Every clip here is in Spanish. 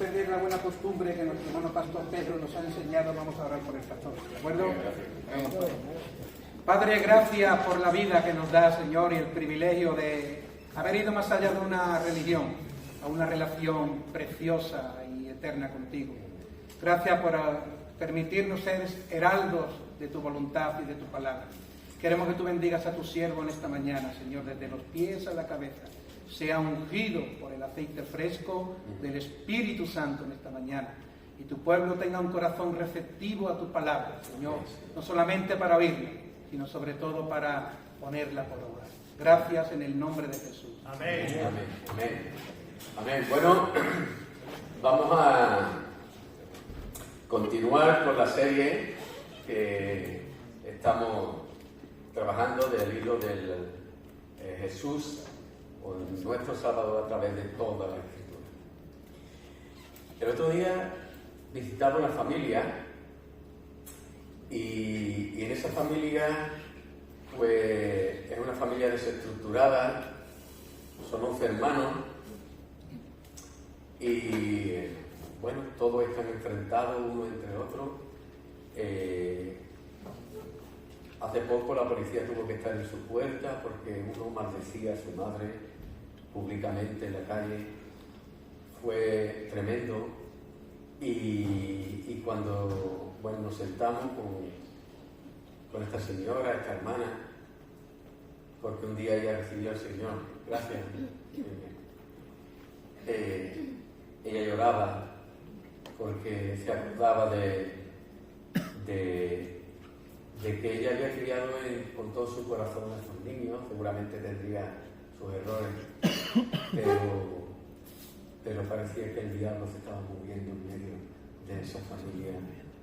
perder la buena costumbre que nuestro hermano Pastor Pedro nos ha enseñado. Vamos a orar por el pastor, ¿de acuerdo? Padre, gracias por la vida que nos da, Señor, y el privilegio de haber ido más allá de una religión, a una relación preciosa y eterna contigo. Gracias por permitirnos ser heraldos de tu voluntad y de tu palabra. Queremos que tú bendigas a tu siervo en esta mañana, Señor, desde los pies a la cabeza. Sea ungido por el aceite fresco del Espíritu Santo en esta mañana. Y tu pueblo tenga un corazón receptivo a tu palabra, Señor, no solamente para oírla, sino sobre todo para ponerla por obra. Gracias en el nombre de Jesús. Amén. Amén. Amén. Amén. Bueno, vamos a continuar con la serie que estamos trabajando del hilo del Jesús o nuestro Salvador a través de toda la Escritura. El otro día visitaba una familia y en esa familia pues es una familia desestructurada, son 11 hermanos y bueno, todos están enfrentados uno entre otro. Hace poco la policía tuvo que estar en su puerta porque uno maldecía a su madre públicamente en la calle. Fue tremendo. Y cuando nos sentamos con esta señora, esta hermana, porque un día ella recibió al Señor, gracias, ella lloraba porque se acordaba de que ella había criado con todo su corazón a sus niños. Seguramente tendría sus errores, pero parecía que el diablo se estaba moviendo en medio de esa familia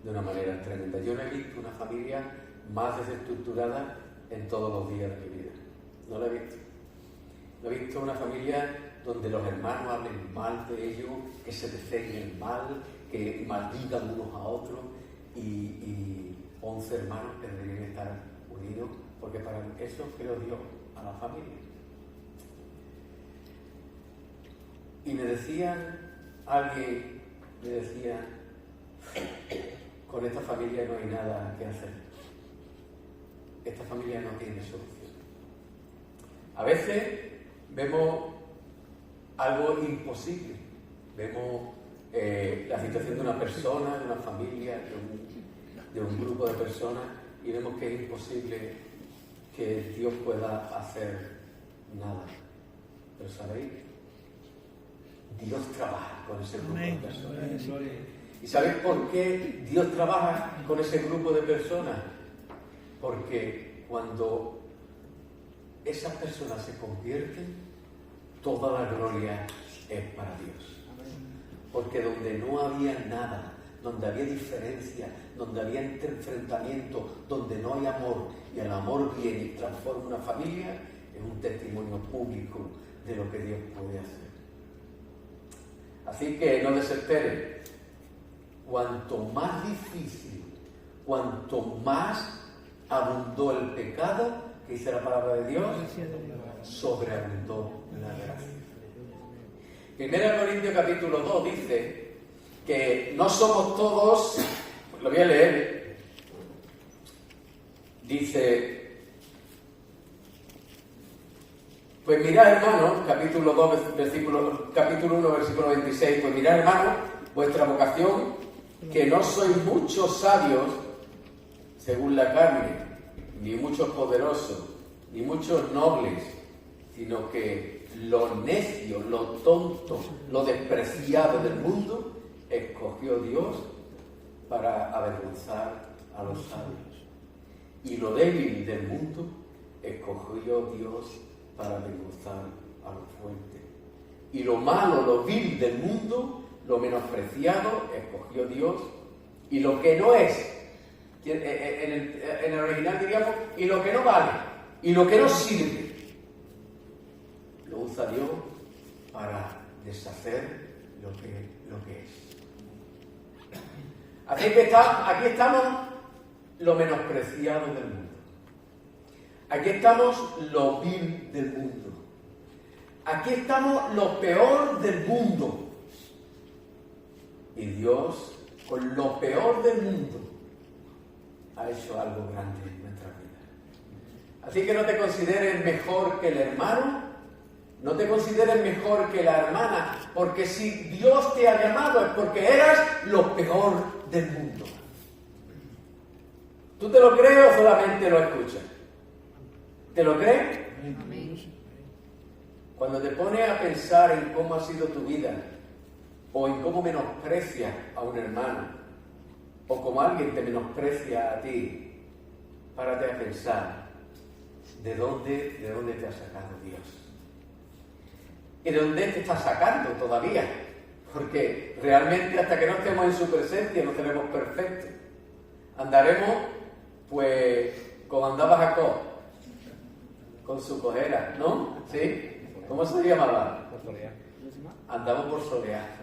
de una manera tremenda. Yo no he visto una familia más desestructurada en todos los días de mi vida. No la he visto. No he visto una familia donde los hermanos hablen mal de ellos, que se deseen mal, que maldigan unos a otros y 11 hermanos que deberían estar unidos, porque para eso creó Dios a la familia. Y me decía alguien, con esta familia no hay nada que hacer. Esta familia no tiene solución. A veces vemos algo imposible. Vemos la situación de una persona, de una familia, de un grupo de personas, y vemos que es imposible que Dios pueda hacer nada. Pero ¿sabéis? Dios trabaja con ese grupo de personas. ¿Y sabéis por qué Dios trabaja con ese grupo de personas? Porque cuando esas personas se convierten, toda la gloria es para Dios. Porque donde no había nada, donde había diferencia, donde había enfrentamiento, donde no hay amor, y el amor viene y transforma una familia, es un testimonio público de lo que Dios puede hacer. Así que no desesperen. Cuanto más difícil, cuanto más abundó el pecado, que dice la palabra de Dios, sobreabundó la gracia. 1 Corintios capítulo 2 dice que no somos todos, lo voy a leer, dice, pues mirad hermanos, capítulo 2, capítulo 1, versículo 26, pues mirad hermanos, vuestra vocación, que no sois muchos sabios según la carne, ni muchos poderosos, ni muchos nobles, sino que lo necio, lo tonto, lo despreciado del mundo, escogió Dios para avergonzar a los sabios. Y lo débil del mundo, escogió Dios para avergonzar a los fuertes. Y lo malo, lo vil del mundo, lo menospreciado, escogió Dios. Y lo que no es, en el original diríamos, y lo que no vale, y lo que no sirve, lo usa Dios para deshacer lo que es. Así que aquí estamos lo menospreciado del mundo. Aquí estamos lo vil del mundo. Aquí estamos lo peor del mundo. Y Dios, con lo peor del mundo, ha hecho algo grande en nuestra vida. Así que no te consideres mejor que el hermano, no te consideres mejor que la hermana, porque si Dios te ha llamado es porque eras lo peor del mundo. ¿Tú te lo crees o solamente lo escuchas? ¿Te lo crees? Cuando te pones a pensar en cómo ha sido tu vida, o en cómo menosprecias a un hermano, o como alguien te menosprecia a ti, párate a pensar de dónde te ha sacado Dios. ¿Y de dónde te está sacando todavía? Porque realmente hasta que no estemos en su presencia no seremos perfectos. Andaremos, pues, como andaba Jacob, con su cojera, ¿no? ¿Sí? ¿Cómo se llamaba? Andamos por solear.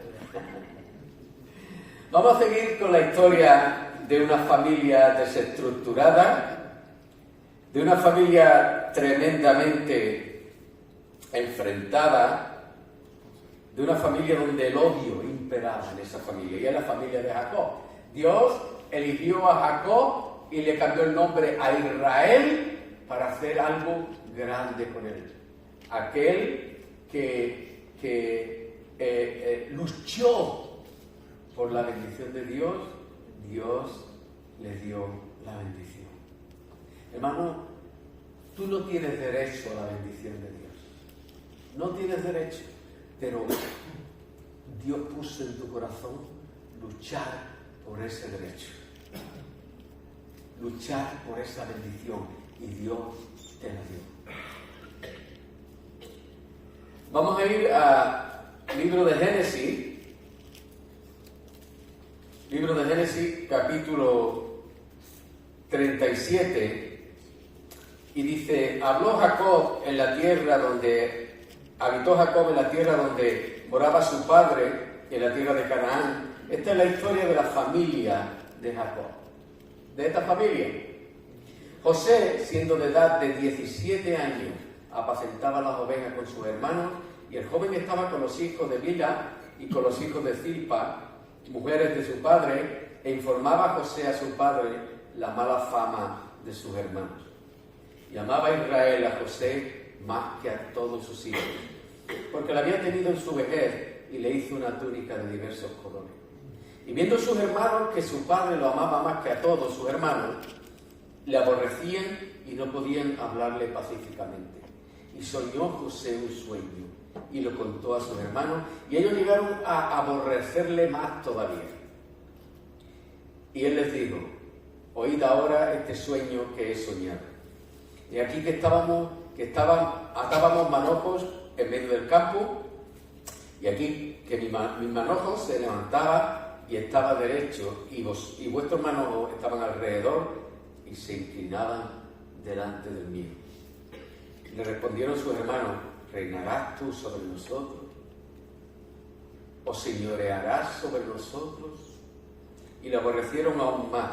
Vamos a seguir con la historia de una familia desestructurada, de una familia tremendamente enfrentada, de una familia donde el odio imperaba en esa familia, y es la familia de Jacob. Dios eligió a Jacob y le cambió el nombre a Israel para hacer algo grande con él. Aquel que luchó por la bendición de Dios, Dios le dio la bendición. Hermano, tú no tienes derecho a la bendición de Dios. No tienes derecho, pero Dios puso en tu corazón luchar por ese derecho. Luchar por esa bendición, y Dios te la dio. Vamos a ir al libro de Génesis. Libro de Génesis, capítulo 37. Y dice, habitó Jacob en la tierra donde moraba su padre, en la tierra de Canaán. Esta es la historia de la familia de Jacob. De esta familia. José, siendo de edad de 17 años, apacentaba las ovejas con sus hermanos, y el joven estaba con los hijos de Bilha y con los hijos de Zilpa, mujeres de su padre, e informaba a José a su padre la mala fama de sus hermanos. Y amaba a Israel a José más que a todos sus hijos, porque la había tenido en su vejez, y le hizo una túnica de diversos colores. Y viendo sus hermanos que su padre lo amaba más que a todos sus hermanos, le aborrecían y no podían hablarle pacíficamente. Y soñó José un sueño y lo contó a sus hermanos, y ellos llegaron a aborrecerle más todavía. Y él les dijo, oíd ahora este sueño que he soñado. Y aquí atábamos manojos en medio del campo, y aquí que mi manojo se levantaba y estaba derecho, y vuestros manojos estaban alrededor y se inclinaban delante del mío. Le respondieron sus hermanos, ¿reinarás tú sobre nosotros? ¿O señorearás sobre nosotros? Y le aborrecieron aún más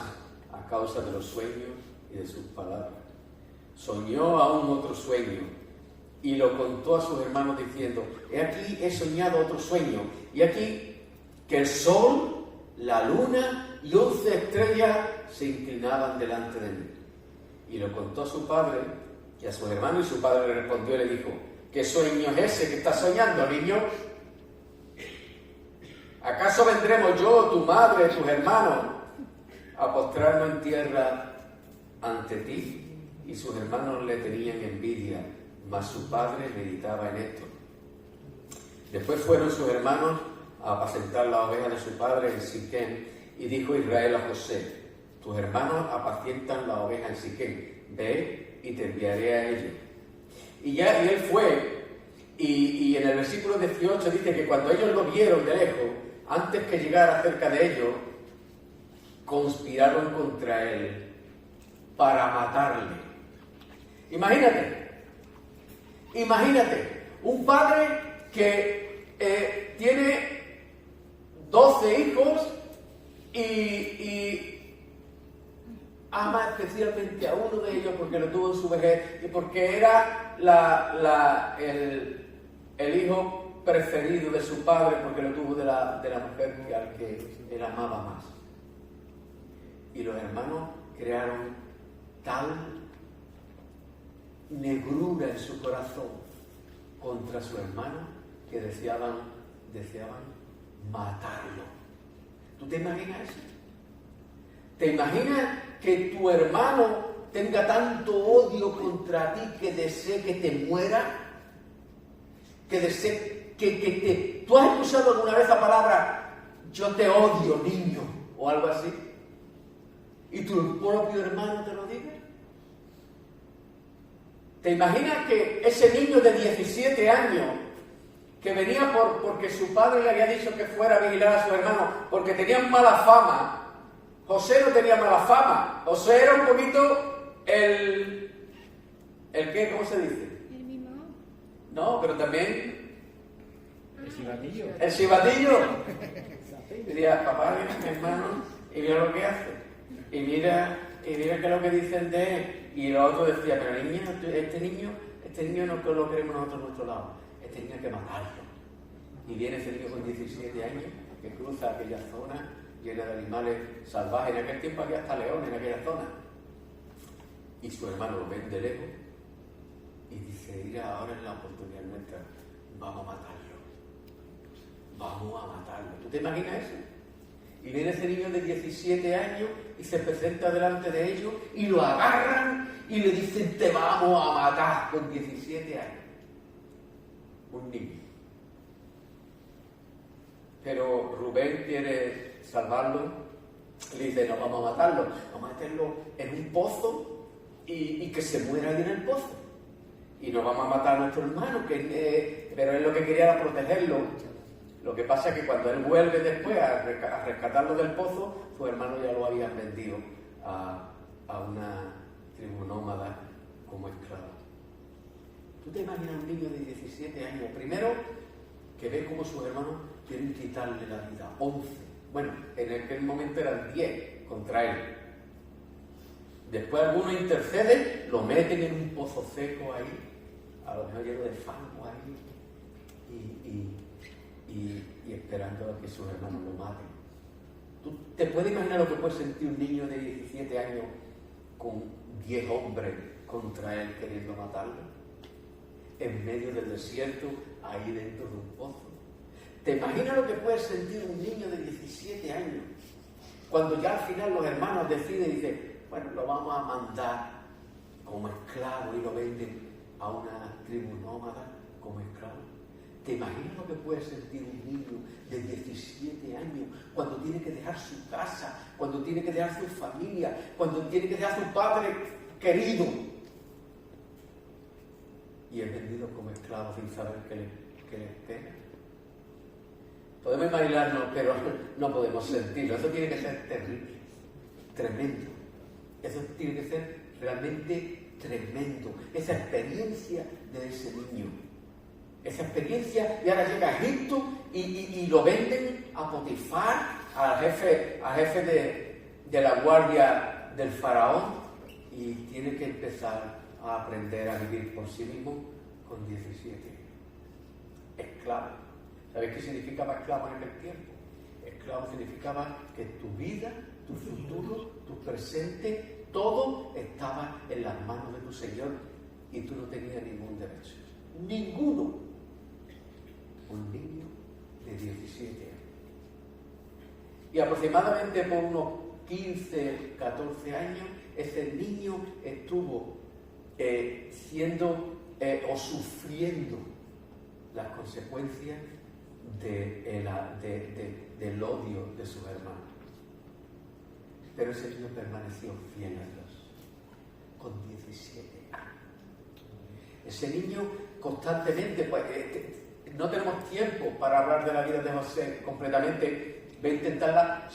a causa de los sueños y de sus palabras. Soñó aún otro sueño y lo contó a sus hermanos diciendo, he aquí he soñado otro sueño, y aquí que el sol, la luna y 11 estrellas se inclinaban delante de mí. Y lo contó a su padre y a sus hermanos, y su padre le respondió y le dijo, ¿qué sueño es ese que estás soñando, niño? ¿Acaso vendremos yo, tu madre, tus hermanos, a postrarnos en tierra ante ti? Y sus hermanos le tenían envidia, mas su padre meditaba en esto. Después fueron sus hermanos a apacentar las ovejas de su padre en Siquem, y dijo Israel a José, tus hermanos apacientan las ovejas en Siquem, ve y te enviaré a ellos. Y él fue, y en el versículo 18 dice que cuando ellos lo vieron de lejos, antes que llegara cerca de ellos, conspiraron contra él para matarle. Imagínate, un padre que tiene 12 hijos y ama especialmente a uno de ellos porque lo tuvo en su vejez y porque era el hijo preferido de su padre porque lo tuvo de la mujer que al que él amaba más. Y los hermanos crearon tal negrura en su corazón contra su hermano que deseaban matarlo. ¿Tú te imaginas eso? ¿Te imaginas que tu hermano tenga tanto odio contra ti que desee que te muera? Que desee que ¿Tú has usado alguna vez la palabra yo te odio, niño? O algo así. ¿Y tu propio hermano te lo diga? ¿Te imaginas que ese niño de 17 años que venía porque su padre le había dicho que fuera a vigilar a su hermano porque tenían mala fama? José no tenía mala fama. José era un poquito ¿el qué? ¿Cómo se dice? El mimado. No, pero también El chivatillo. el chivatillo. Diría, papá, mira mi hermano y mira lo que hace. Y mira qué es lo que dicen de él. Y el otro decía, pero niño, este niño no lo queremos nosotros a nuestro lado. Este niño hay que matarlo. Y viene ese niño con 17 años que cruza aquella zona llena de animales salvajes. En aquel tiempo había hasta leones en aquella zona. Y su hermano lo ve de lejos y dice, mira, ahora es la oportunidad nuestra, vamos a matarlo. Vamos a matarlo. ¿Tú te imaginas eso? Y viene ese niño de 17 años y se presenta delante de ellos y lo agarran y le dicen, te vamos a matar con 17 años. Un niño. Pero Rubén quiere salvarlo, le dice, no vamos a matarlo, vamos a meterlo en un pozo y que se muera ahí en el pozo. Y no vamos a matar a nuestro hermano, pero él lo que quería era protegerlo. Lo que pasa es que cuando él vuelve después a rescatarlo del pozo, sus hermanos ya lo habían vendido a una tribu nómada como esclavo. ¿Tú te imaginas un niño de 17 años? Primero, que ve cómo sus hermanos quieren quitarle la vida. 11. Bueno, en aquel momento eran 10 contra él. Después algunos interceden, lo meten en un pozo seco ahí, a lo mejor lleno de fango ahí, y esperando a que sus hermanos lo maten. ¿Tú te puedes imaginar lo que puede sentir un niño de 17 años con 10 hombres contra él queriendo matarlo? En medio del desierto, ahí dentro de un pozo. ¿Te imaginas lo que puede sentir un niño de 17 años cuando ya al final los hermanos deciden y dicen, bueno, lo vamos a mandar como esclavo y lo venden a una tribu nómada como esclavo? ¿Te imaginas lo que puede sentir un niño de 17 años cuando tiene que dejar su casa, cuando tiene que dejar su familia, cuando tiene que dejar su padre querido? Y es vendido como esclavo sin saber qué le espera. Podemos imaginarlo, pero no podemos sentirlo. Eso tiene que ser terrible, tremendo. Eso tiene que ser realmente tremendo. Esa experiencia de ese niño. Esa experiencia, y ahora llega a Egipto y lo venden a Potifar, al jefe de la guardia del faraón, y tiene que empezar a aprender a vivir por sí mismo con 17. Esclavo. ¿Sabes qué significaba esclavo en aquel tiempo? Esclavo significaba que tu vida, tu futuro, tu presente, todo estaba en las manos de tu Señor y tú no tenías ningún derecho. Ninguno. Un niño de 17 años. Y aproximadamente por unos 15, 14 años, ese niño estuvo siendo o sufriendo las consecuencias del odio de sus hermanos. Pero ese niño permaneció fiel a Dios con 17 años. Ese niño constantemente, pues, no tenemos tiempo para hablar de la vida de José completamente. Voy a intentar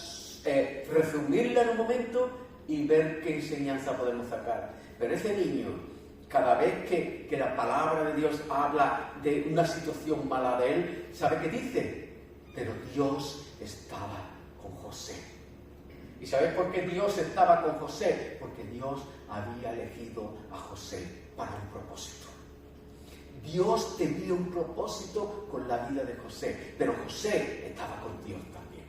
resumirla en un momento y ver qué enseñanza podemos sacar. Pero ese niño, cada vez que la palabra de Dios habla de una situación mala de él, ¿sabe qué dice? Pero Dios estaba con José. ¿Y sabes por qué Dios estaba con José? Porque Dios había elegido a José para un propósito. Dios tenía un propósito con la vida de José, pero José estaba con Dios también.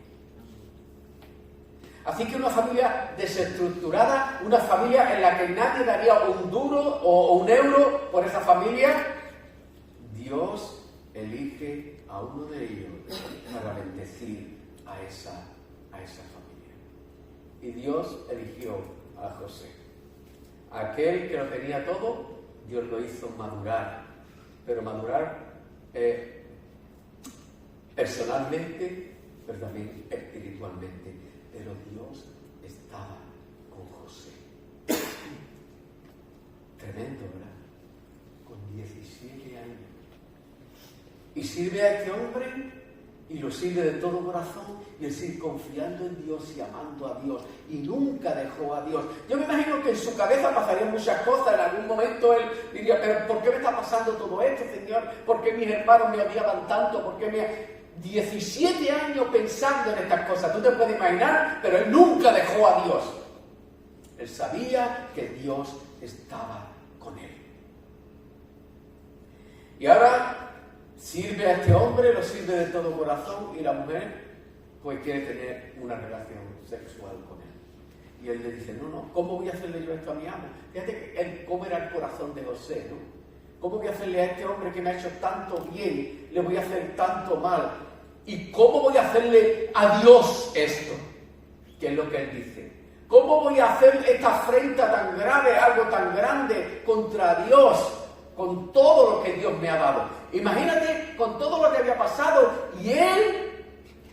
Así que una familia desestructurada, una familia en la que nadie daría un duro o un euro por esa familia, Dios elige a uno de ellos para bendecir a esa familia. Y Dios eligió a José. Aquel que lo tenía todo, Dios lo hizo madurar, pero madurar personalmente, pero también espiritualmente. Pero Dios estaba con José. Tremendo, ¿verdad? Con 17 años. Y sirve a este hombre, y lo sirve de todo corazón, y él sigue confiando en Dios y amando a Dios, y nunca dejó a Dios. Yo me imagino que en su cabeza pasarían muchas cosas. En algún momento él diría, pero ¿por qué me está pasando todo esto, Señor? ¿Por qué mis hermanos me odiaban tanto? ¿Por qué me...? 17 años pensando en estas cosas, tú te puedes imaginar, pero él nunca dejó a Dios. Él sabía que Dios estaba con él. Y ahora sirve a este hombre, lo sirve de todo corazón, y la mujer pues quiere tener una relación sexual con él. Y él le dice, no, ¿cómo voy a hacerle yo esto a mi amo? Fíjate cómo era el corazón de José, ¿no? ¿Cómo voy a hacerle a este hombre que me ha hecho tanto bien, le voy a hacer tanto mal? ¿Y cómo voy a hacerle a Dios esto? Que es lo que él dice. ¿Cómo voy a hacer esta afrenta tan grave, algo tan grande contra Dios, con todo lo que Dios me ha dado? Imagínate con todo lo que había pasado, y él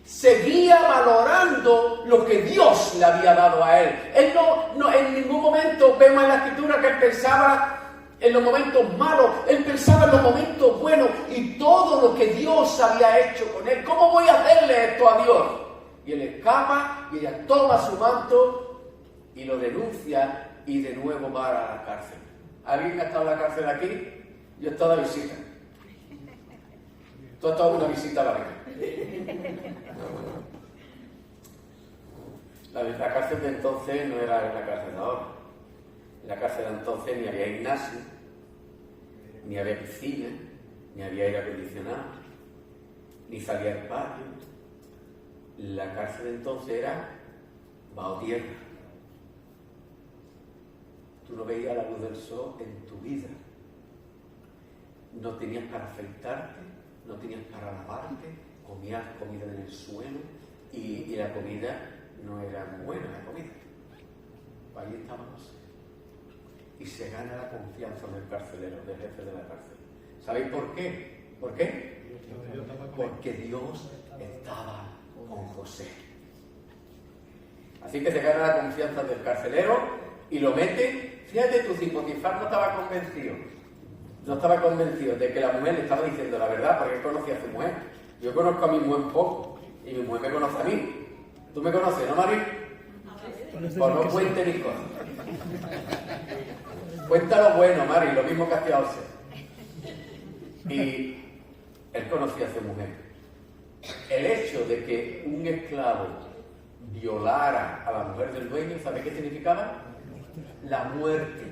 seguía valorando lo que Dios le había dado a él. Él no en ningún momento vemos en la Escritura que él pensaba en los momentos malos, él pensaba en los momentos buenos y todo lo que Dios había hecho con él. ¿Cómo voy a hacerle esto a Dios? Y él escapa, y ella toma su manto y lo denuncia, y de nuevo va a la cárcel. ¿Alguien ha estado en la cárcel aquí? Yo he estado de visita. Tú has estado en una visita larga. La cárcel de entonces no era la cárcel de ahora. En la cárcel de entonces ni había gimnasio, ni había piscina, ni había aire acondicionado, ni salía al patio. La cárcel de entonces era bajo tierra. Tú no veías la luz del sol en tu vida. No tenías para afeitarte, no tenías para lavarte, comías comida en el suelo, y la comida no era muy buena, la comida. Ahí estábamos. Y se gana la confianza del carcelero, del jefe de la cárcel. ¿Sabéis por qué? ¿Por qué? Porque Dios estaba con José. Así que se gana la confianza del carcelero y lo mete. Fíjate tú, si Potifar no estaba convencido de que la mujer le estaba diciendo la verdad, porque él conocía a su mujer. Yo conozco a mi mujer poco, y mi mujer me conoce a mí. ¿Tú me conoces, no, Mari? Pues no cuente ni cosas. Cuenta lo bueno, Mari, lo mismo que hacía José. Y él conocía a su mujer. El hecho de que un esclavo violara a la mujer del dueño, ¿sabe qué significaba? La muerte.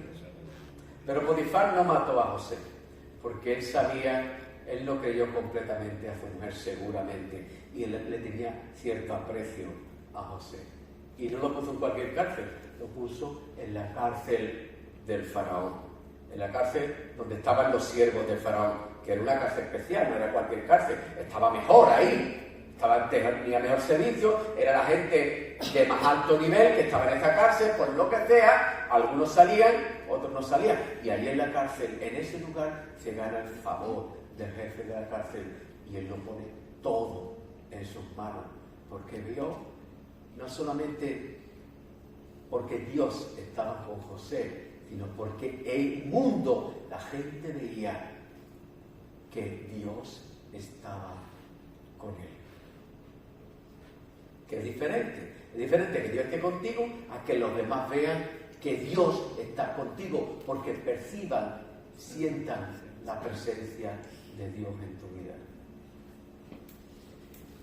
Pero Potifar no mató a José, porque él sabía, él no creyó completamente a su mujer seguramente, y él le tenía cierto aprecio a José. Y no lo puso en cualquier cárcel, lo puso en la cárcel del faraón, en la cárcel donde estaban los siervos del faraón, que era una cárcel especial, no era cualquier cárcel, estaba mejor ahí, tenía mejor servicio, era la gente de más alto nivel que estaba en esa cárcel, por lo que sea, algunos salían, otros no salían, y ahí en la cárcel, en ese lugar, se gana el favor del jefe de la cárcel, y él lo pone todo en sus manos, porque vio, no solamente porque Dios estaba con José, sino porque el mundo, la gente veía que Dios estaba con él. Que es diferente que Dios esté contigo a que los demás vean que Dios está contigo, porque perciban, sientan la presencia de Dios en tu vida.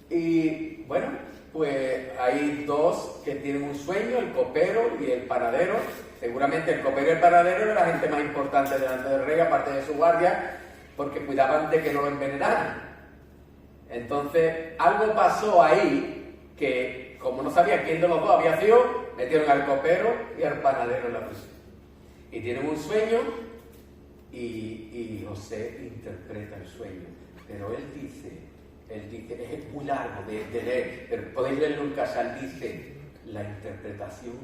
Y bueno, pues hay dos que tienen un sueño, el copero y el panadero. Seguramente el copero y el panadero eran la gente más importante delante del rey, aparte de su guardia, porque cuidaban de que no lo envenenaran. Entonces, algo pasó ahí que, como no sabía quién de los dos había sido, metieron al copero y al panadero en la prisión. Y tienen un sueño y José interpreta el sueño. Pero él dice, es muy largo de leer, pero podéis leerlo en casa. Él dice, la interpretación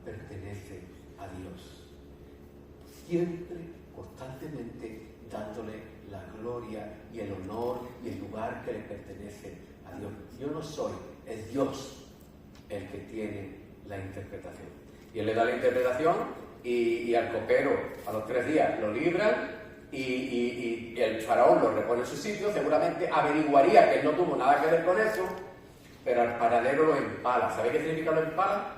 pertenece a Dios. Siempre, constantemente, dándole la gloria y el honor y el lugar que le pertenece a Dios. Yo no soy, es Dios el que tiene la interpretación. Y él le da la interpretación y al copero a los 3 días lo libran y el faraón lo repone en su sitio. Seguramente averiguaría que él no tuvo nada que ver con eso, pero al panadero lo empala. ¿Sabéis qué significa lo empala?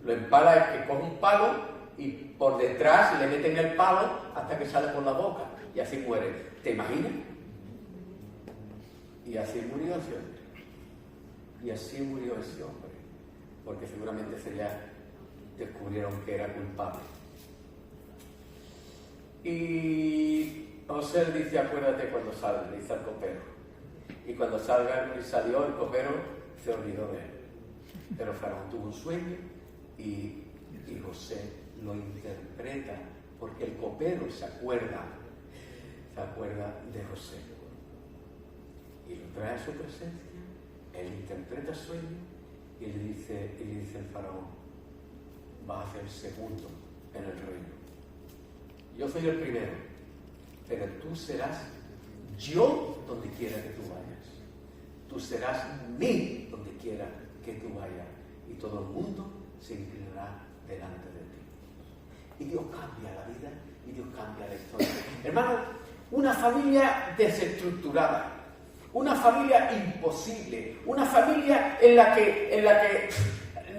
Lo empala es que coge un palo y por detrás le meten el palo hasta que sale por la boca y así muere. ¿Te imaginas? Y así murió ese hombre. Y así murió ese hombre, porque seguramente descubrieron que era culpable. Y José le dice, acuérdate cuando salga, le dice al copero. Y cuando salga y salió, el copero se olvidó de él. Pero Faraón tuvo un sueño y José lo interpreta, porque el copero se acuerda de José. Y lo trae a su presencia, él interpreta el sueño y le dice el faraón, vas a ser segundo en el reino. Yo soy el primero, pero tú serás yo donde quiera que tú vayas. Tú serás mí donde quiera que tú vayas. Y todo el mundo se inclinará delante de ti. Y Dios cambia la vida y Dios cambia la historia. Hermano, una familia desestructurada, una familia imposible, una familia en la que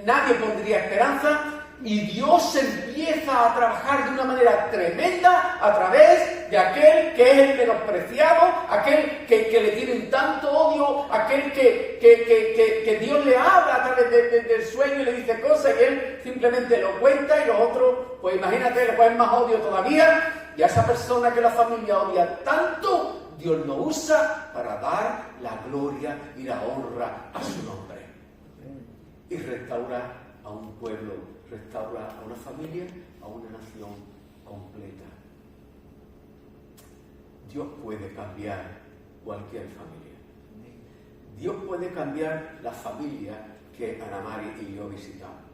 nadie pondría esperanza, y Dios empieza a trabajar de una manera tremenda a través de aquel que es el menospreciado, aquel que le tienen tanto odio, aquel que Dios le habla a través del sueño y le dice cosas y él simplemente lo cuenta, y los otros, pues imagínate, le ponen más odio todavía, y a esa persona que la familia odia tanto, Dios lo usa para dar la gloria y la honra a su nombre. Y restaura a un pueblo, restaura a una familia, a una nación completa. Dios puede cambiar cualquier familia. Dios puede cambiar la familia que Ana Mari y yo visitamos.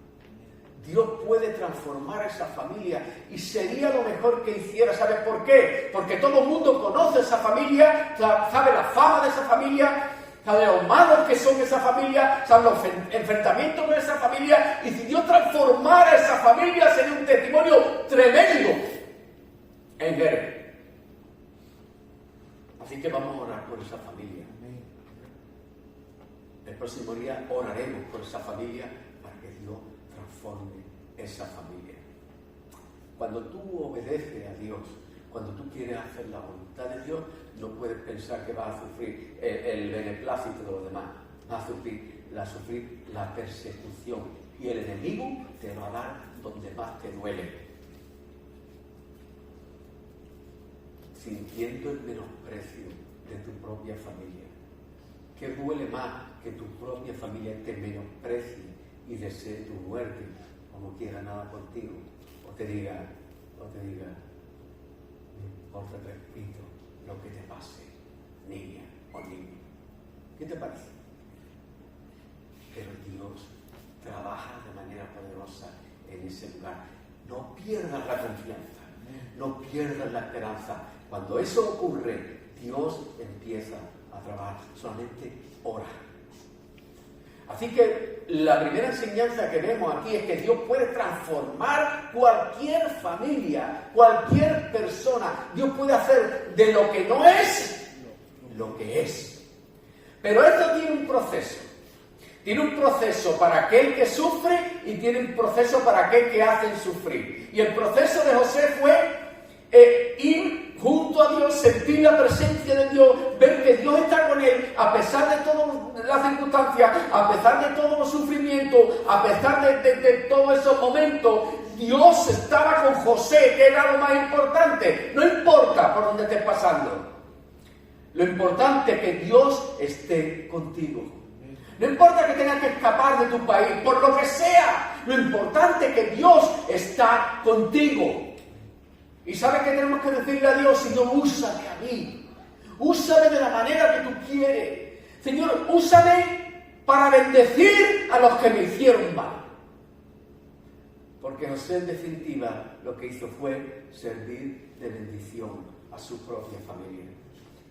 Dios puede transformar esa familia y sería lo mejor que hiciera. ¿Sabes por qué? Porque todo el mundo conoce esa familia, sabe la fama de esa familia, sabe los malos que son esa familia, sabe los enfrentamientos de esa familia, y si Dios transformara esa familia sería un testimonio tremendo en Jerez. Así que vamos a orar por esa familia. El próximo día oraremos por esa familia para que Dios transforme esa familia. Cuando tú obedeces a Dios, cuando tú quieres hacer la voluntad de Dios, no puedes pensar que vas a sufrir el beneplácito de los demás. Vas a sufrir la persecución, y el enemigo te va a dar donde más te duele, sintiendo el menosprecio de tu propia familia. ¿Qué duele más que tu propia familia te menosprecie y desee tu muerte, o no quiera nada contigo, o te diga, no importa, repito, lo que te pase, niña o niño? ¿Qué te parece? Pero Dios trabaja de manera poderosa en ese lugar. No pierdas la confianza, no pierdas la esperanza. Cuando eso ocurre, Dios empieza a trabajar. Solamente ora. Así que la primera enseñanza que vemos aquí es que Dios puede transformar cualquier familia, cualquier persona. Dios puede hacer de lo que no es, lo que es. Pero esto tiene un proceso. Tiene un proceso para aquel que sufre y tiene un proceso para aquel que hacen sufrir. Y el proceso de José fue ir junto a Dios, sentir la presencia de Dios, ver que Dios está con él, a pesar de todas las circunstancias, a pesar de todos los sufrimientos, a pesar de todos esos momentos. Dios estaba con José, que era lo más importante. No importa por dónde estés pasando. Lo importante es que Dios esté contigo. No importa que tengas que escapar de tu país, por lo que sea. Lo importante es que Dios está contigo. ¿Y sabes qué tenemos que decirle a Dios? Señor, úsame a mí. Úsame de la manera que tú quieres. Señor, úsame para bendecir a los que me hicieron mal. Porque José, en definitiva, lo que hizo fue servir de bendición a su propia familia.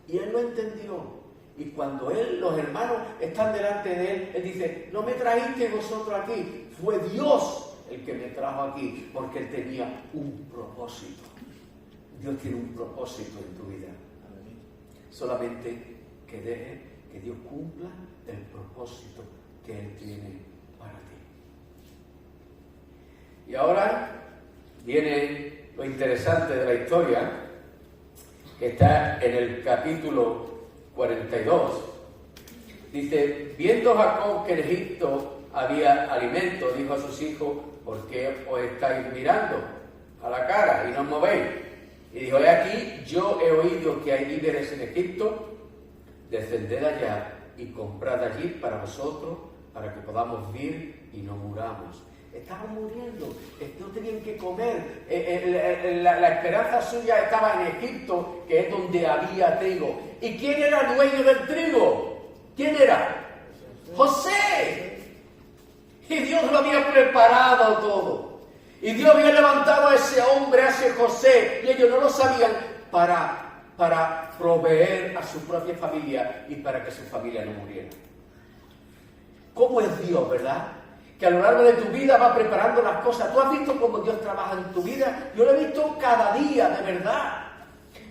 Y él lo entendió. Y cuando los hermanos están delante de él, él dice, no me traíste vosotros aquí, fue Dios el que me trajo aquí, porque él tenía un propósito. Dios tiene un propósito en tu vida. Solamente que deje que Dios cumpla el propósito que Él tiene para ti. Y ahora viene lo interesante de la historia, que está en el capítulo 42. Dice, viendo Jacob que en Egipto había alimento, dijo a sus hijos, ¿por qué os estáis mirando a la cara y no os movéis? Y dijo, he aquí, yo he oído que hay víveres en Egipto, descended allá y comprad allí para vosotros, para que podamos vivir y no muramos. Estaban muriendo, no tenían que comer. La esperanza suya estaba en Egipto, que es donde había trigo. ¿Y quién era el dueño del trigo? ¿Quién era? José. Y Dios lo había preparado todo. Y Dios había levantado a ese hombre, a ese José, y ellos no lo sabían, para proveer a su propia familia y para que su familia no muriera. ¿Cómo es Dios, verdad? Que a lo largo de tu vida va preparando las cosas. ¿Tú has visto cómo Dios trabaja en tu vida? Yo lo he visto cada día, de verdad.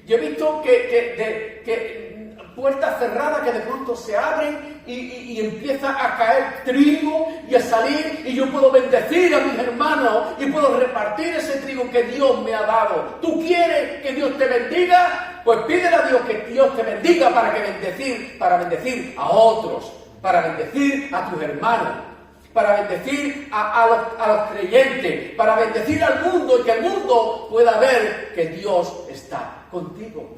Yo he visto que puertas cerradas que de pronto se abren y empieza a caer trigo y a salir, y yo puedo bendecir a mis hermanos y puedo repartir ese trigo que Dios me ha dado. ¿Tú quieres que Dios te bendiga? Pues pídele a Dios que Dios te bendiga para bendecir a otros, para bendecir a tus hermanos, para bendecir a los creyentes, para bendecir al mundo y que el mundo pueda ver que Dios está contigo.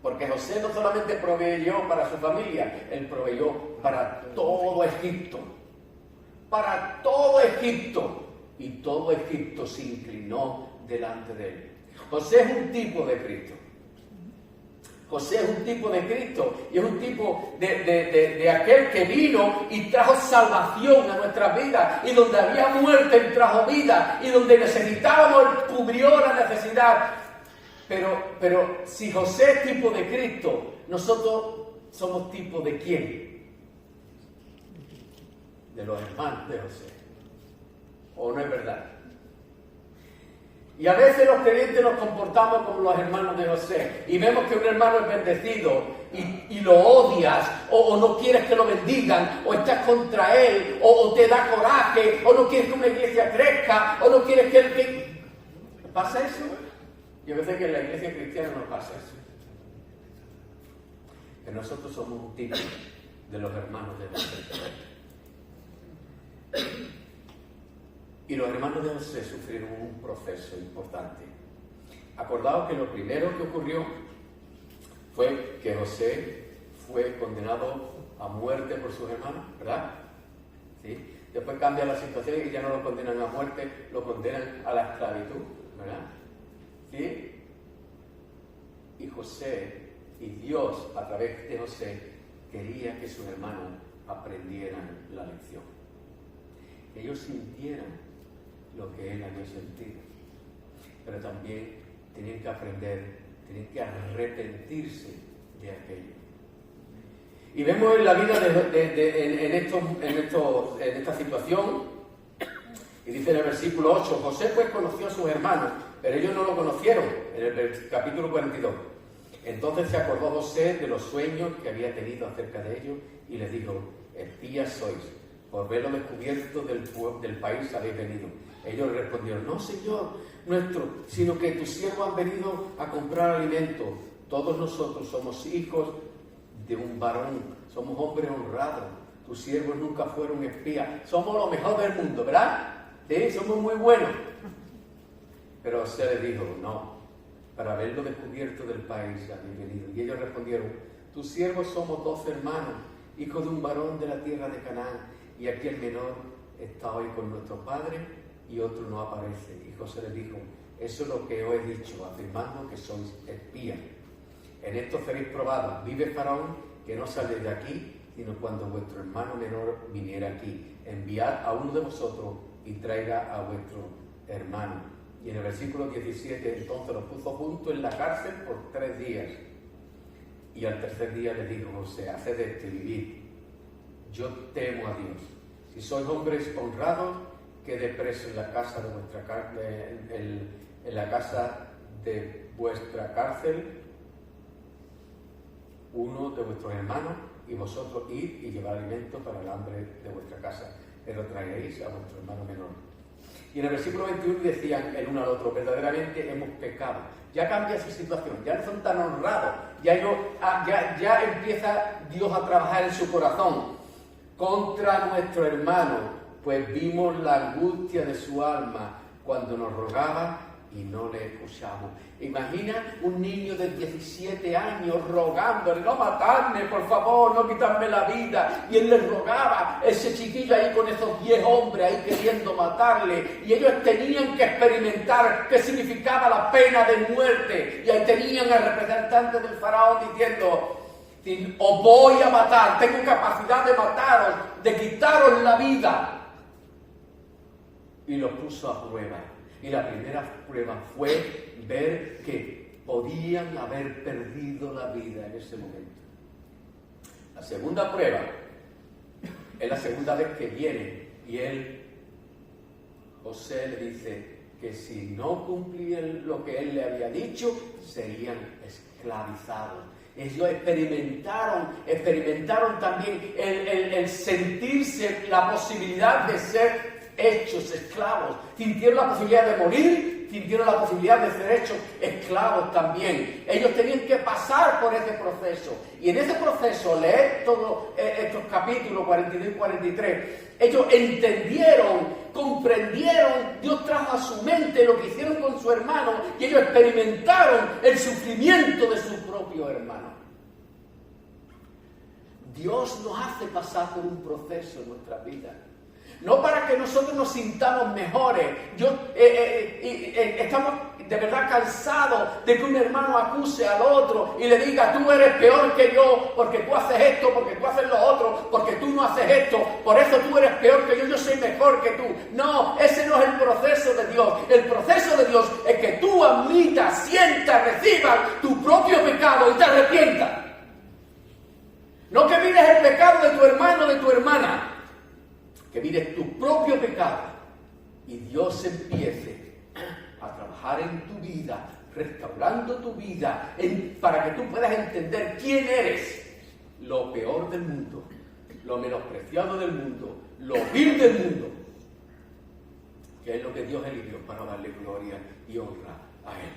Porque José no solamente proveyó para su familia, él proveyó para todo Egipto. Para todo Egipto. Y todo Egipto se inclinó delante de él. José es un tipo de Cristo. José es un tipo de Cristo y es un tipo de aquel que vino y trajo salvación a nuestras vidas, y donde había muerte él trajo vida, y donde necesitábamos él cubrió la necesidad. Pero si José es tipo de Cristo, nosotros somos tipo de ¿quién? De los hermanos de José. ¿O no es verdad? Y a veces los creyentes nos comportamos como los hermanos de José, y vemos que un hermano es bendecido y lo odias, o no quieres que lo bendigan, o estás contra él, o te da coraje, o no quieres que una iglesia crezca, o no quieres que... ¿Pasa eso? Y a veces que en la iglesia cristiana no pasa eso. Que nosotros somos un tipo de los hermanos de José. Y los hermanos de José sufrieron un proceso importante. Acordaos que lo primero que ocurrió fue que José fue condenado a muerte por sus hermanos, ¿verdad? ¿Sí? Después cambia la situación y ya no lo condenan a muerte, lo condenan a la esclavitud, ¿verdad? ¿Sí? Y José, y Dios a través de José, quería que sus hermanos aprendieran la lección. Que ellos sintieran lo que él había sentido. Pero también tenían que aprender, tenían que arrepentirse de aquello. Y vemos en la vida en esta situación, y dice en el versículo 8, José pues conoció a sus hermanos, pero ellos no lo conocieron, en el capítulo 42. Entonces se acordó José de los sueños que había tenido acerca de ellos, y les dijo, espías sois, por verlo descubierto del país habéis venido. Ellos le respondieron, no, Señor nuestro, sino que tus siervos han venido a comprar alimento. Todos nosotros somos hijos de un varón, somos hombres honrados. Tus siervos nunca fueron espías. Somos lo mejor del mundo, ¿verdad? Sí, somos muy buenos. Pero José les dijo, no, para haberlo descubierto del país habéis venido. Y ellos respondieron: tus siervos somos 12 hermanos, hijos de un varón de la tierra de Canaán, y aquí el menor está hoy con nuestro padre y otro no aparece. Y José les dijo: eso es lo que os he dicho, afirmando que sois espías. En esto seréis probados. Vive Faraón, que no sale de aquí, sino cuando vuestro hermano menor viniera aquí. Enviad a uno de vosotros y traiga a vuestro hermano. Y en el versículo 17, entonces los puso juntos en la cárcel por 3 días. Y al tercer día les dijo José: haced esto y vivid. Yo temo a Dios. Si sois hombres honrados, quede preso en la casa de vuestra cárcel uno de vuestros hermanos, y vosotros id y llevad alimento para el hambre de vuestra casa, pero traeréis a vuestro hermano menor. Y en el versículo 21 decían el uno al otro: verdaderamente hemos pecado. Ya cambia su situación, ya no son tan honrados, ya empieza Dios a trabajar en su corazón contra nuestro hermano, pues vimos la angustia de su alma cuando nos rogaba y no le escuchamos. Imagina un niño de 17 años rogándole: no matarme, por favor, no quitarme la vida. Y él le rogaba, ese chiquillo ahí con esos 10 hombres ahí queriendo matarle. Y ellos tenían que experimentar qué significaba la pena de muerte. Y ahí tenían al representante del faraón diciendo: os voy a matar, tengo capacidad de mataros, de quitaros la vida. Y lo puso a prueba. Y la primera prueba fue ver que podían haber perdido la vida en ese momento. La segunda prueba es la segunda vez que viene y José le dice que si no cumplían lo que él le había dicho, serían esclavizados. Ellos experimentaron también el sentirse la posibilidad de ser hechos esclavos. Sintieron la posibilidad de morir, sintieron la posibilidad de ser hechos esclavos también. Ellos tenían que pasar por ese proceso. Y en ese proceso, leer todos estos capítulos 42 y 43, ellos entendieron, comprendieron, Dios trajo a su mente lo que hicieron con su hermano, y ellos experimentaron el sufrimiento de su propio hermano. Dios nos hace pasar por un proceso en nuestra vida. No para que nosotros nos sintamos mejores. Estamos de verdad cansados de que un hermano acuse al otro y le diga: tú eres peor que yo porque tú haces esto, porque tú haces lo otro, porque tú no haces esto, por eso tú eres peor que yo soy mejor que tú. No, ese no es el proceso de Dios. El proceso de Dios es que tú admitas, sientas, recibas tu propio pecado y te arrepientas. No que mires el pecado de tu hermano o de tu hermana, que mires tu propio pecado y Dios empiece a trabajar en tu vida, restaurando tu vida, para que tú puedas entender quién eres. Lo peor del mundo, lo menospreciado del mundo, lo vil del mundo, que es lo que Dios eligió para darle gloria y honra a Él.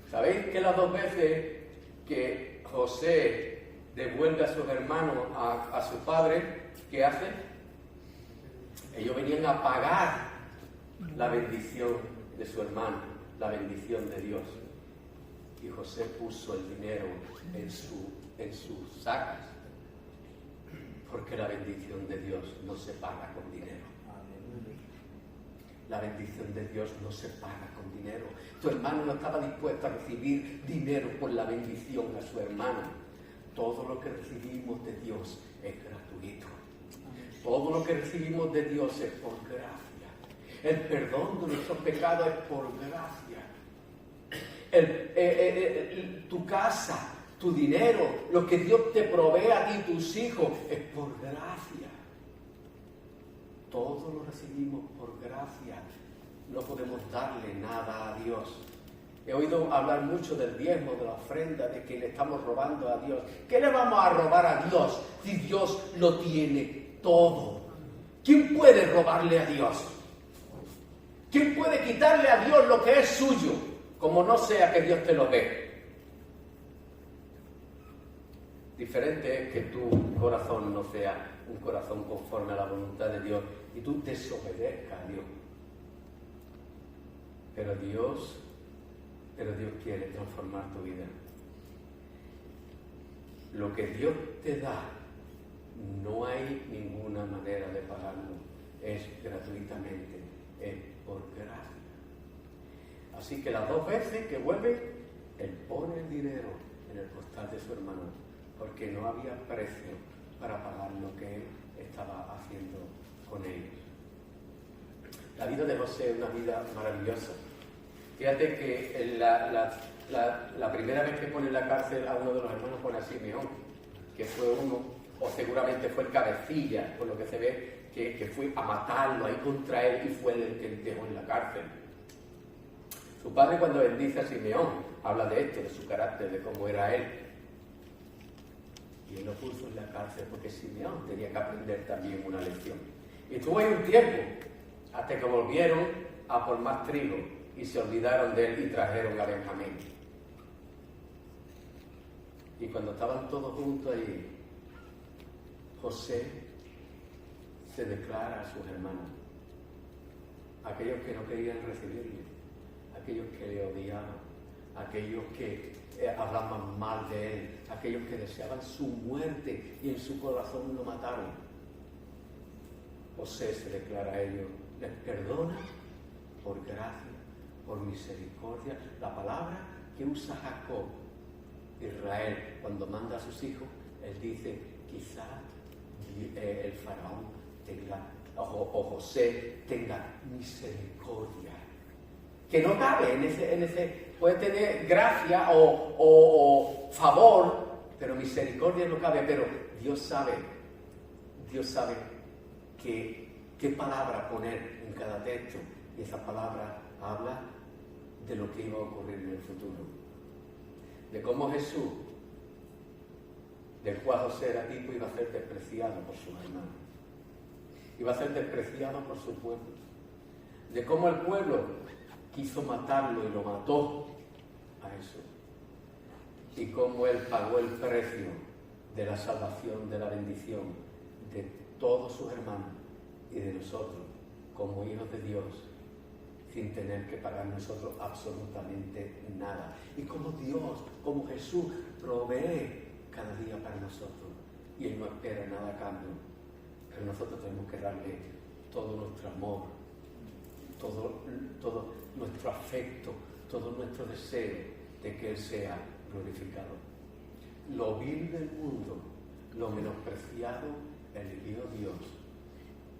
¿Sabéis que las 2 veces que José devuelve a sus hermanos a su padre, ¿qué hace? Ellos venían a pagar la bendición de su hermano, la bendición de Dios. Y José puso el dinero en sus sacas, porque la bendición de Dios no se paga con dinero. La bendición de Dios no se paga con dinero. Tu hermano no estaba dispuesto a recibir dinero por la bendición a su hermano. Todo lo que recibimos de Dios es gratuito. Todo lo que recibimos de Dios es por gracia. El perdón de nuestros pecados es por gracia. Tu casa, tu dinero, lo que Dios te provee a ti y tus hijos es por gracia. Todo lo recibimos por gracia. No podemos darle nada a Dios. He oído hablar mucho del diezmo, de la ofrenda, de que le estamos robando a Dios. ¿Qué le vamos a robar a Dios si Dios lo tiene todo? ¿Quién puede robarle a Dios? ¿Quién puede quitarle a Dios lo que es suyo, como no sea que Dios te lo dé? Diferente es que tu corazón no sea un corazón conforme a la voluntad de Dios y tú desobedezcas a Dios. Pero Dios quiere transformar tu vida. Lo que Dios te da, no hay ninguna manera de pagarlo. Es gratuitamente, es por gracia. Así que las 2 veces que vuelve, él pone el dinero en el costal de su hermano, porque no había precio para pagar lo que él estaba haciendo con ellos. La vida de José es una vida maravillosa. Fíjate que la primera vez que pone en la cárcel a uno de los hermanos pone a Simeón, que fue uno, o seguramente fue el cabecilla, por lo que se ve, que fue a matarlo ahí contra él y fue el que dejó en la cárcel. Su padre, cuando bendice a Simeón, habla de esto, de su carácter, de cómo era él. Y él lo puso en la cárcel porque Simeón tenía que aprender también una lección. Y estuvo ahí un tiempo, hasta que volvieron a por más trigo y se olvidaron de él y trajeron a Benjamín. Y cuando estaban todos juntos allí, José se declara a sus hermanos, aquellos que no querían recibirle, aquellos que le odiaban, aquellos que hablaban mal de él, aquellos que deseaban su muerte y en su corazón lo mataron. José se declara a ellos, les perdona por gracia, por misericordia. La palabra que usa Jacob, Israel, cuando manda a sus hijos, él dice, quizá el faraón tenga, o José tenga misericordia. Que no cabe en ese puede tener gracia o favor, pero misericordia no cabe. Pero Dios sabe qué palabra poner en cada texto, y esa palabra habla de lo que iba a ocurrir en el futuro, de cómo Jesús, del cual José era tipo, iba a ser despreciado por sus hermanos, iba a ser despreciado por su pueblo, de cómo el pueblo quiso matarlo y lo mató a Jesús, y cómo él pagó el precio de la salvación, de la bendición de todos sus hermanos y de nosotros como hijos de Dios, sin tener que pagar nosotros absolutamente nada. Y como Dios, como Jesús, provee cada día para nosotros, y Él no espera nada a cambio, pero nosotros tenemos que darle todo nuestro amor, todo nuestro afecto, todo nuestro deseo de que Él sea glorificado. Lo vil del mundo, lo menospreciado, eligió Dios.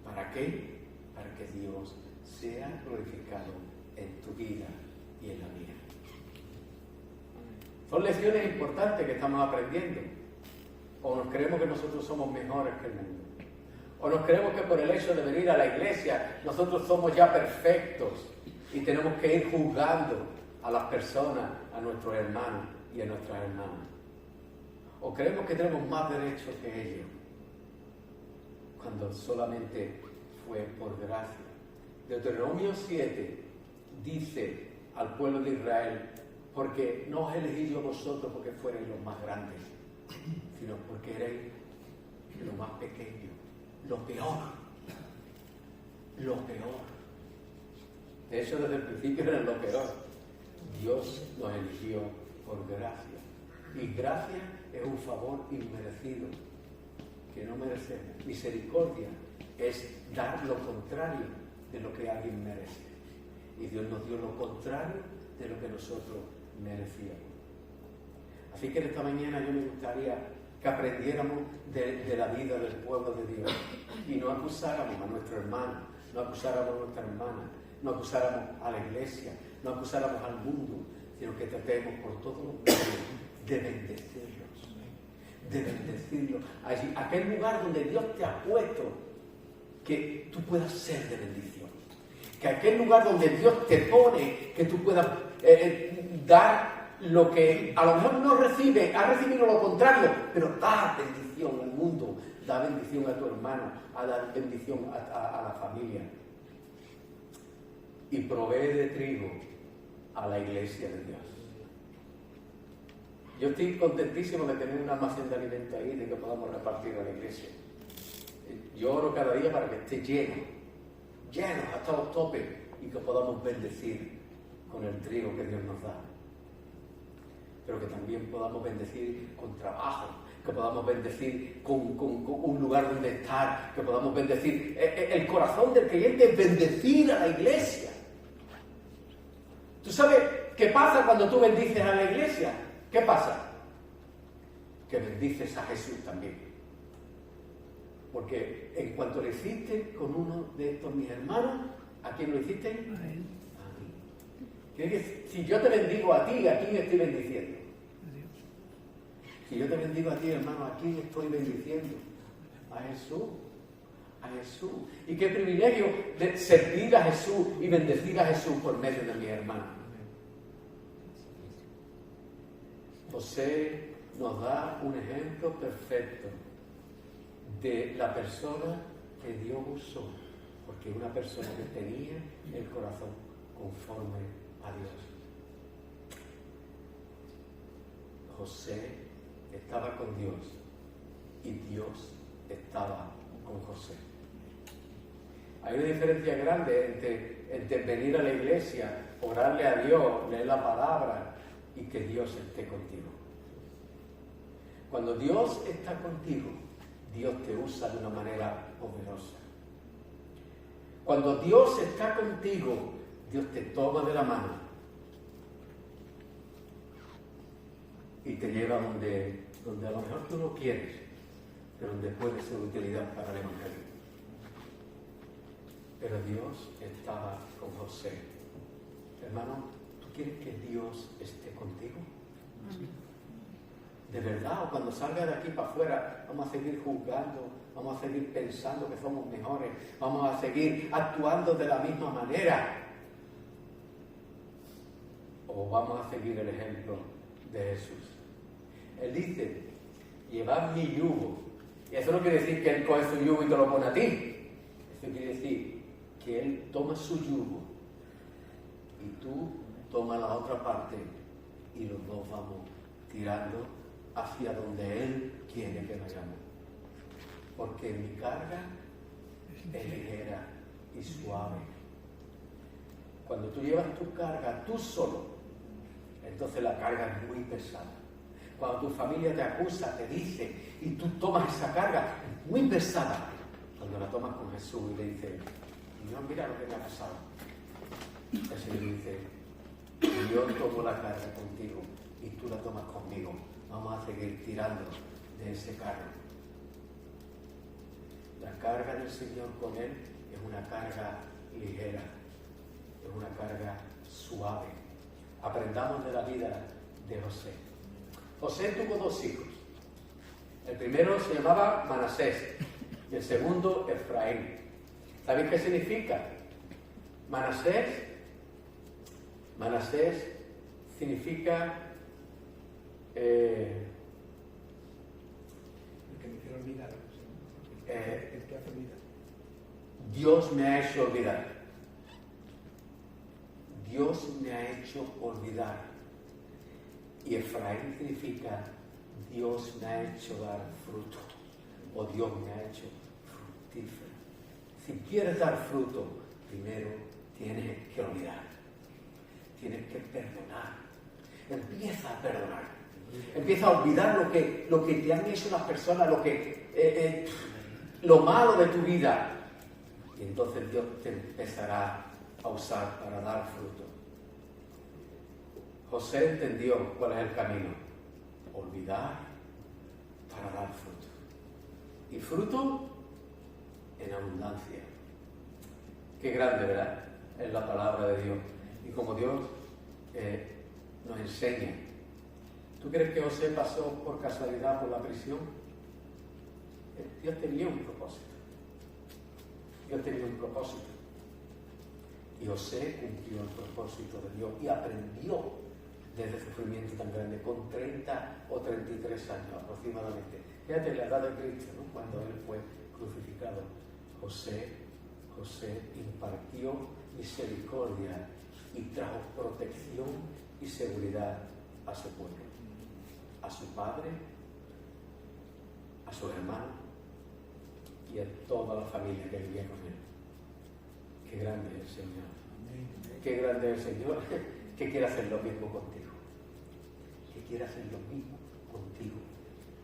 ¿Para qué? Para que Dios sea glorificado en tu vida y en la mía. Son lecciones importantes que estamos aprendiendo. O nos creemos que nosotros somos mejores que el mundo. O nos creemos que por el hecho de venir a la iglesia nosotros somos ya perfectos y tenemos que ir juzgando a las personas, a nuestros hermanos y a nuestras hermanas. O creemos que tenemos más derechos que ellos, cuando solamente fue por gracia. Deuteronomio 7 dice al pueblo de Israel, porque no os elegí yo vosotros porque fuerais los más grandes, sino porque erais lo más pequeño, lo peor. De hecho, desde el principio eran lo peor. Dios nos eligió por gracia. Y gracia es un favor inmerecido que no merecemos. Misericordia es dar lo contrario de lo que alguien merece. Y Dios nos dio lo contrario de lo que nosotros merecíamos. Así que en esta mañana yo me gustaría que aprendiéramos de la vida del pueblo de Dios y no acusáramos a nuestro hermano, no acusáramos a nuestra hermana, no acusáramos a la iglesia, no acusáramos al mundo, sino que tratemos por todos los medios de bendecirlos. Allí, aquel lugar donde Dios te ha puesto, que tú puedas ser de bendición. Que aquel lugar donde Dios te pone, que tú puedas dar lo que a lo mejor no recibe, ha recibido lo contrario, pero da bendición al mundo, da bendición a tu hermano, a dar bendición a la familia. Y provee de trigo a la iglesia de Dios. Yo estoy contentísimo de tener un almacén de alimento ahí, de que podamos repartir a la iglesia. Yo oro cada día para que esté lleno hasta los topes, y que podamos bendecir con el trigo que Dios nos da, pero que también podamos bendecir con trabajo, que podamos bendecir con un lugar donde estar, que podamos bendecir. El corazón del creyente es bendecir a la iglesia. ¿Tú sabes qué pasa cuando tú bendices a la iglesia? ¿Qué pasa? Que bendices a Jesús también. Porque en cuanto lo hiciste con uno de estos mis hermanos, ¿a quién lo hiciste? A él. A mí. Quiere decir, si yo te bendigo a ti, ¿a quién estoy bendiciendo? Si yo te bendigo a ti, hermano, ¿a quién estoy bendiciendo? A Jesús. A Jesús. Y qué privilegio de servir a Jesús y bendecir a Jesús por medio de mi hermano. José nos da un ejemplo perfecto de la persona que Dios usó, porque una persona que tenía el corazón conforme a Dios. José estaba con Dios y Dios estaba con José. Hay una diferencia grande entre venir a la iglesia, orarle a Dios, leer la palabra y que Dios esté contigo. Cuando Dios está contigo, Dios te usa de una manera poderosa. Cuando Dios está contigo, Dios te toma de la mano y te lleva donde a lo mejor tú no quieres, pero donde puede ser de utilidad para el Evangelio. Pero Dios estaba con José. Hermano, ¿tú quieres que Dios esté contigo? Sí. ¿De verdad? O cuando salga de aquí para afuera, vamos a seguir juzgando, vamos a seguir pensando que somos mejores, vamos a seguir actuando de la misma manera. O vamos a seguir el ejemplo de Jesús. Él dice, llevad mi yugo. Y eso no quiere decir que Él coge su yugo y te lo pone a ti. Eso quiere decir que Él toma su yugo y tú tomas la otra parte y los dos vamos tirando hacia donde Él quiere que vayamos. Porque mi carga es ligera y suave. Cuando tú llevas tu carga tú solo, entonces la carga es muy pesada. Cuando tu familia te acusa, te dice, y tú tomas esa carga, es muy pesada. Cuando la tomas con Jesús y le dices, Señor, mira lo que me ha pasado. El Señor dice, yo tomo la carga contigo y tú la tomas conmigo. Vamos a seguir tirando de ese carro. La carga del Señor con Él es una carga ligera, es una carga suave. Aprendamos de la vida de José. José tuvo dos hijos. El primero se llamaba Manasés y el segundo Efraín. ¿Sabéis qué significa? Manasés significa el que me quiero olvidar. El que hace olvidar. Dios me ha hecho olvidar. Dios me ha hecho olvidar. Y Efraín significa Dios me ha hecho dar fruto, o Dios me ha hecho fructífero. Si quieres dar fruto, primero tienes que olvidar, tienes que perdonar. Empieza a perdonar, empieza a olvidar lo que te han hecho las personas, lo malo de tu vida, y entonces Dios te empezará a usar para dar fruto. José entendió cuál es el camino: olvidar para dar fruto. Y fruto en abundancia. Qué grande, ¿verdad? Es la palabra de Dios. Y como Dios nos enseña. ¿Tú crees que José pasó por casualidad por la prisión? Dios tenía un propósito. Dios tenía un propósito. Y José cumplió el propósito de Dios y aprendió de ese sufrimiento tan grande, con 30 o 33 años aproximadamente. Fíjate la edad de Cristo, ¿no? Cuando Él fue crucificado. José impartió misericordia y trajo protección y seguridad a su pueblo, a su padre, a sus hermanos y a toda la familia que vivía con Él. Qué grande es el Señor. Qué grande es el Señor. que quiere hacer lo mismo contigo. Que quiere hacer lo mismo contigo.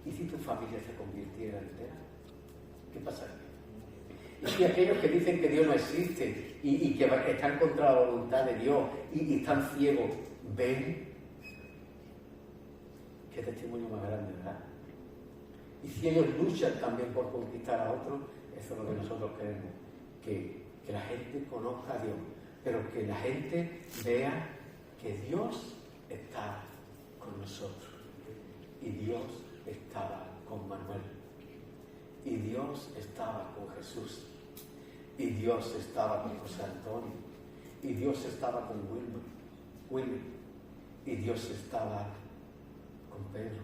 ¿Y si tu familia se convirtiera entera? ¿Qué pasaría? Y si aquellos que dicen que Dios no existe y que están contra la voluntad de Dios y están ciegos, ven, qué testimonio más grande, ¿verdad? Y si ellos luchan también por conquistar a otros, eso es lo que nosotros queremos, que la gente conozca a Dios, pero que la gente vea que Dios está con nosotros. Y Dios estaba con Manuel. Y Dios estaba con Jesús. Y Dios estaba con José Antonio. Y Dios estaba con Wilmer. Y Dios estaba con Pedro.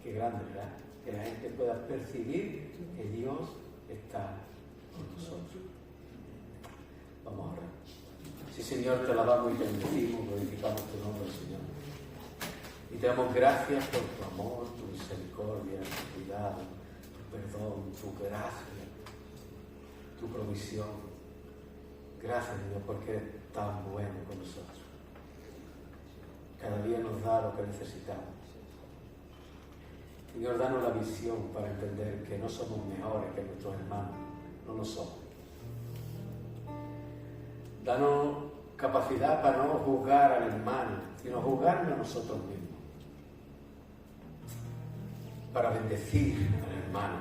Qué grande, ¿verdad? Que la gente pueda percibir que Dios está con nosotros. Vamos a orar. Sí, Señor, te alabamos y te bendecimos, glorificamos tu nombre, Señor. Y te damos gracias por tu amor, tu misericordia, tu cuidado, tu perdón, tu gracia, tu provisión. Gracias, Señor, porque eres tan bueno con nosotros. Cada día nos da lo que necesitamos. Señor, danos la visión para entender que no somos mejores que nuestros hermanos. No lo somos. Danos capacidad para no juzgar al hermano, sino juzgarnos a nosotros mismos. Para bendecir al hermano,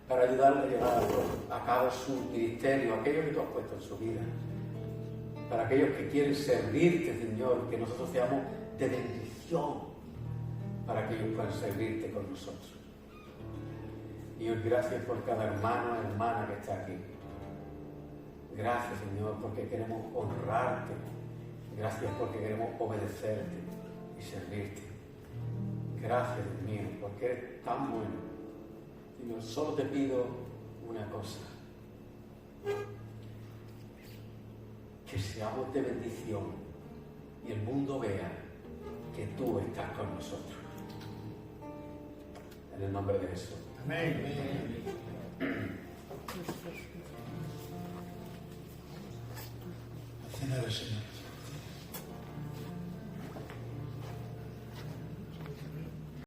para ayudarle a llevar a cabo su ministerio, aquello que tú has puesto en su vida, para aquellos que quieren servirte, Señor, que nosotros seamos de bendición, para que ellos puedan servirte con nosotros. Y hoy gracias por cada hermano y hermana que está aquí. Gracias, Señor, porque queremos honrarte. Gracias porque queremos obedecerte y servirte. Gracias, Dios mío, porque eres tan bueno. Señor, solo te pido una cosa. Que seamos de bendición y el mundo vea que tú estás con nosotros. En el nombre de Jesús. Amén. La cena del Señor.